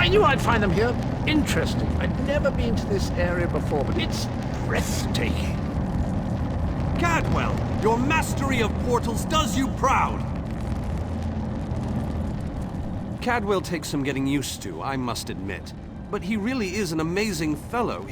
I knew I'd find them here. Interesting. I'd never been to this area before, but it's breathtaking. Cadwell, your mastery of portals does you proud! Cadwell takes some getting used to, I must admit. But he really is an amazing fellow.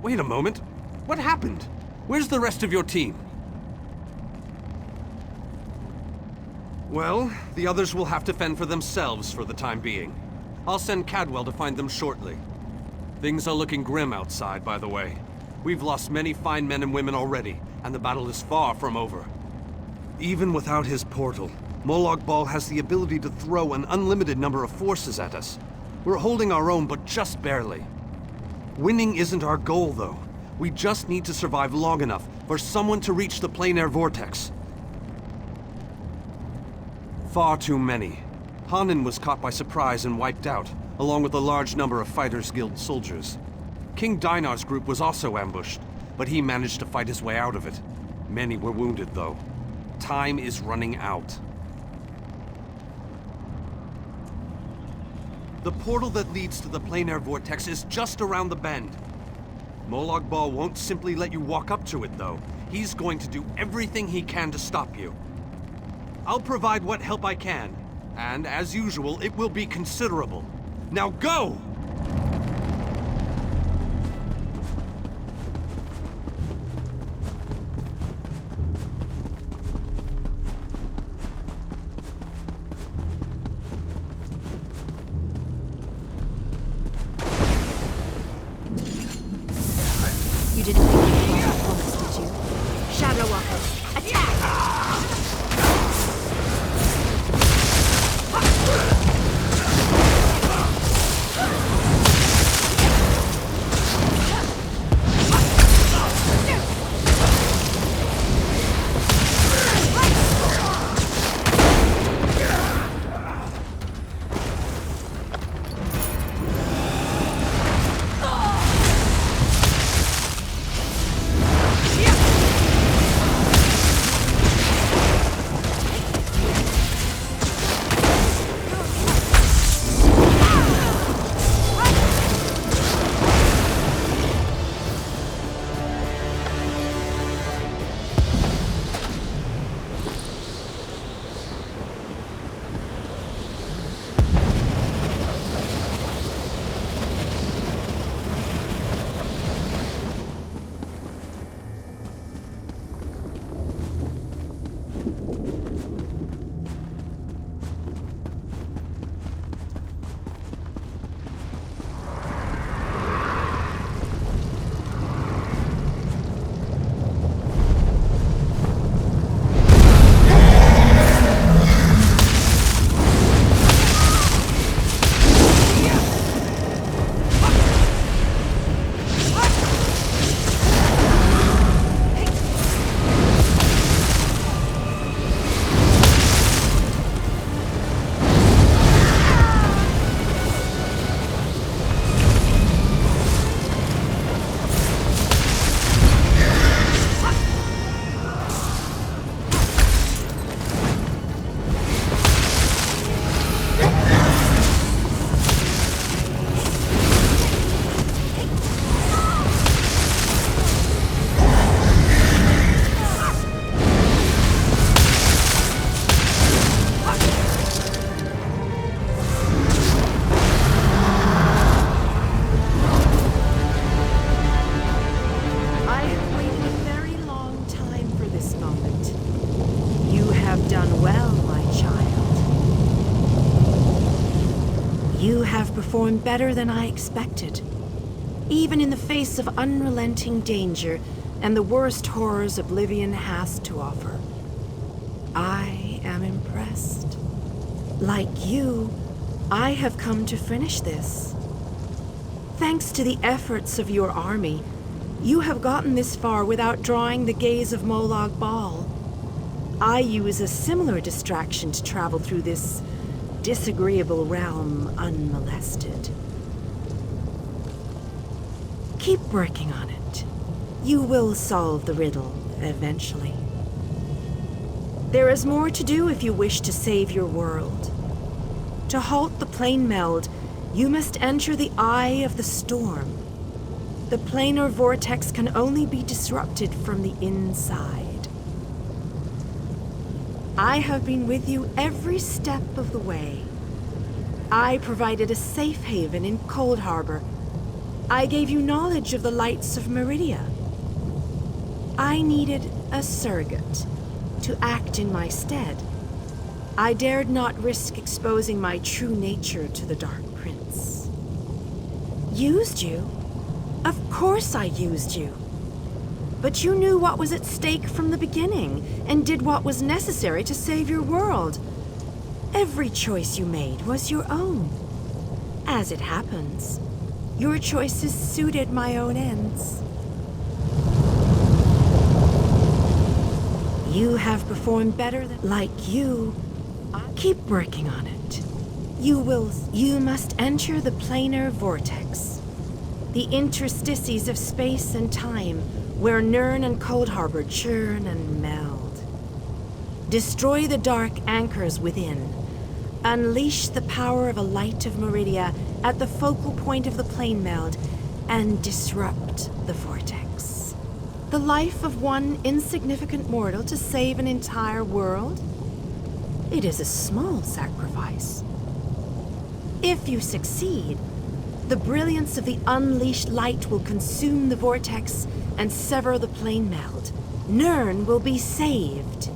Wait a moment. What happened? Where's the rest of your team? Well, the others will have to fend for themselves for the time being. I'll send Cadwell to find them shortly. Things are looking grim outside, by the way. We've lost many fine men and women already, and the battle is far from over. Even without his portal, Molag Bal has the ability to throw an unlimited number of forces at us. We're holding our own, but just barely. Winning isn't our goal, though. We just need to survive long enough for someone to reach the plein air vortex. Far too many. Hanan was caught by surprise and wiped out, along with a large number of Fighters Guild soldiers. King Dinar's group was also ambushed, but he managed to fight his way out of it. Many were wounded, though. Time is running out. The portal that leads to the plein air vortex is just around the bend. Molag Bal won't simply let you walk up to it, though. He's going to do everything he can to stop you. I'll provide what help I can, and as usual, it will be considerable. Now go! You didn't think you were promised, did you? Shadow Walker, attack! You have performed better than I expected. Even in the face of unrelenting danger and the worst horrors Oblivion has to offer. I am impressed. Like you, I have come to finish this. Thanks to the efforts of your army, you have gotten this far without drawing the gaze of Molag Bal. I use a similar distraction to travel through this disagreeable realm unmolested. Keep working on it. You will solve the riddle eventually. There is more to do if you wish to save your world. To halt the plane meld, you must enter the eye of the storm. The planar vortex can only be disrupted from the inside. I have been with you every step of the way. I provided a safe haven in Cold Harbor. I gave you knowledge of the lights of Meridia. I needed a surrogate to act in my stead. I dared not risk exposing my true nature to the Dark Prince. Used you? Of course I used you. But you knew what was at stake from the beginning, and did what was necessary to save your world. Every choice you made was your own. As it happens, your choices suited my own ends. You have performed better than... Like you, keep working on it. You must enter the planar vortex. The interstices of space and time, where Nirn and Cold Harbor churn and meld. Destroy the dark anchors within. Unleash the power of a light of Meridia at the focal point of the plane meld, and disrupt the vortex. The life of one insignificant mortal to save an entire world? It is a small sacrifice. If you succeed, the brilliance of the unleashed light will consume the vortex and sever the plane meld. Nirn will be saved.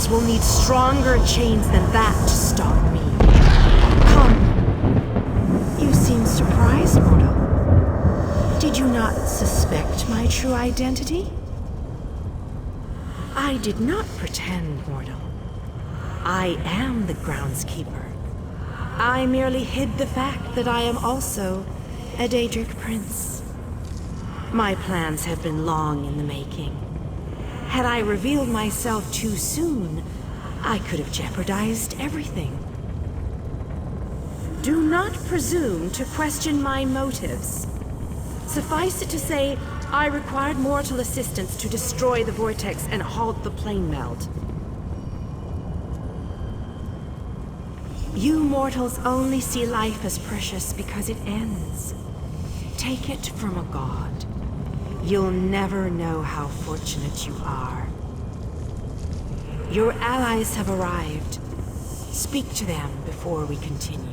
Will need stronger chains than that to stop me. Come. You seem surprised, mortal. Did you not suspect my true identity? I did not pretend, mortal. I am the groundskeeper. I merely hid the fact that I am also a Daedric prince. My plans have been long in the making. Had I revealed myself too soon, I could have jeopardized everything. Do not presume to question my motives. Suffice it to say, I required mortal assistance to destroy the vortex and halt the plane meld. You mortals only see life as precious because it ends. Take it from a god. You'll never know how fortunate you are. Your allies have arrived. Speak to them before we continue.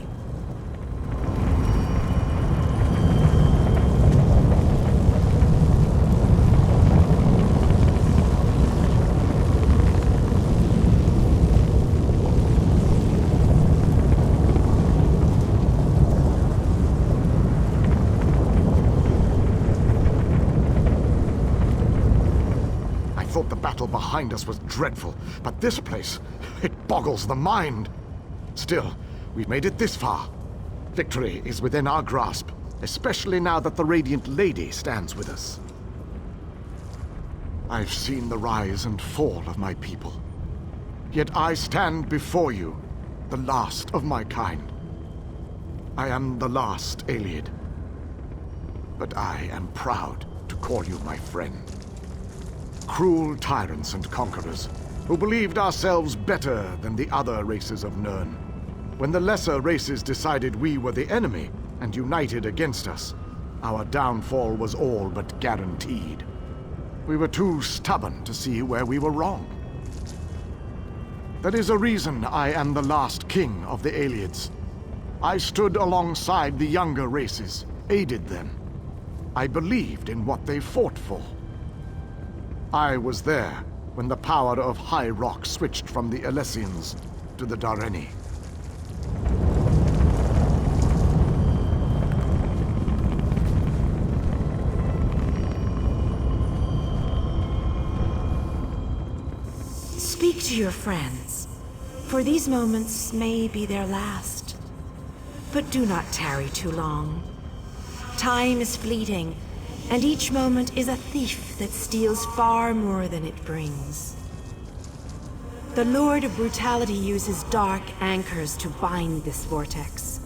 Behind us was dreadful, but this place, it boggles the mind. Still, we've made it this far. Victory is within our grasp, especially now that the Radiant Lady stands with us. I've seen the rise and fall of my people. Yet I stand before you, the last of my kind. I am the last Ayleid. But I am proud to call you my friend. Cruel tyrants and conquerors, who believed ourselves better than the other races of Nirn. When the lesser races decided we were the enemy and united against us, our downfall was all but guaranteed. We were too stubborn to see where we were wrong. That is a reason I am the last king of the Ayleids. I stood alongside the younger races, aided them. I believed in what they fought for. I was there when the power of High Rock switched from the Alessians to the Dareni. Speak to your friends, for these moments may be their last. But do not tarry too long. Time is fleeting, and each moment is a thief that steals far more than it brings. The Lord of Brutality uses dark anchors to bind this vortex.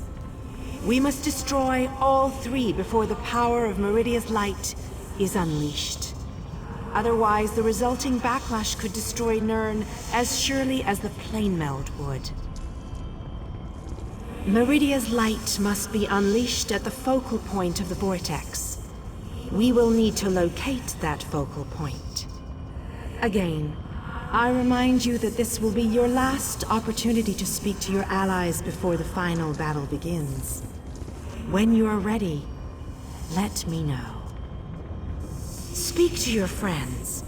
We must destroy all three before the power of Meridia's light is unleashed. Otherwise, the resulting backlash could destroy Nirn as surely as the plane meld would. Meridia's light must be unleashed at the focal point of the vortex. We will need to locate that focal point. Again, I remind you that this will be your last opportunity to speak to your allies before the final battle begins. When you are ready, let me know. Speak to your friends,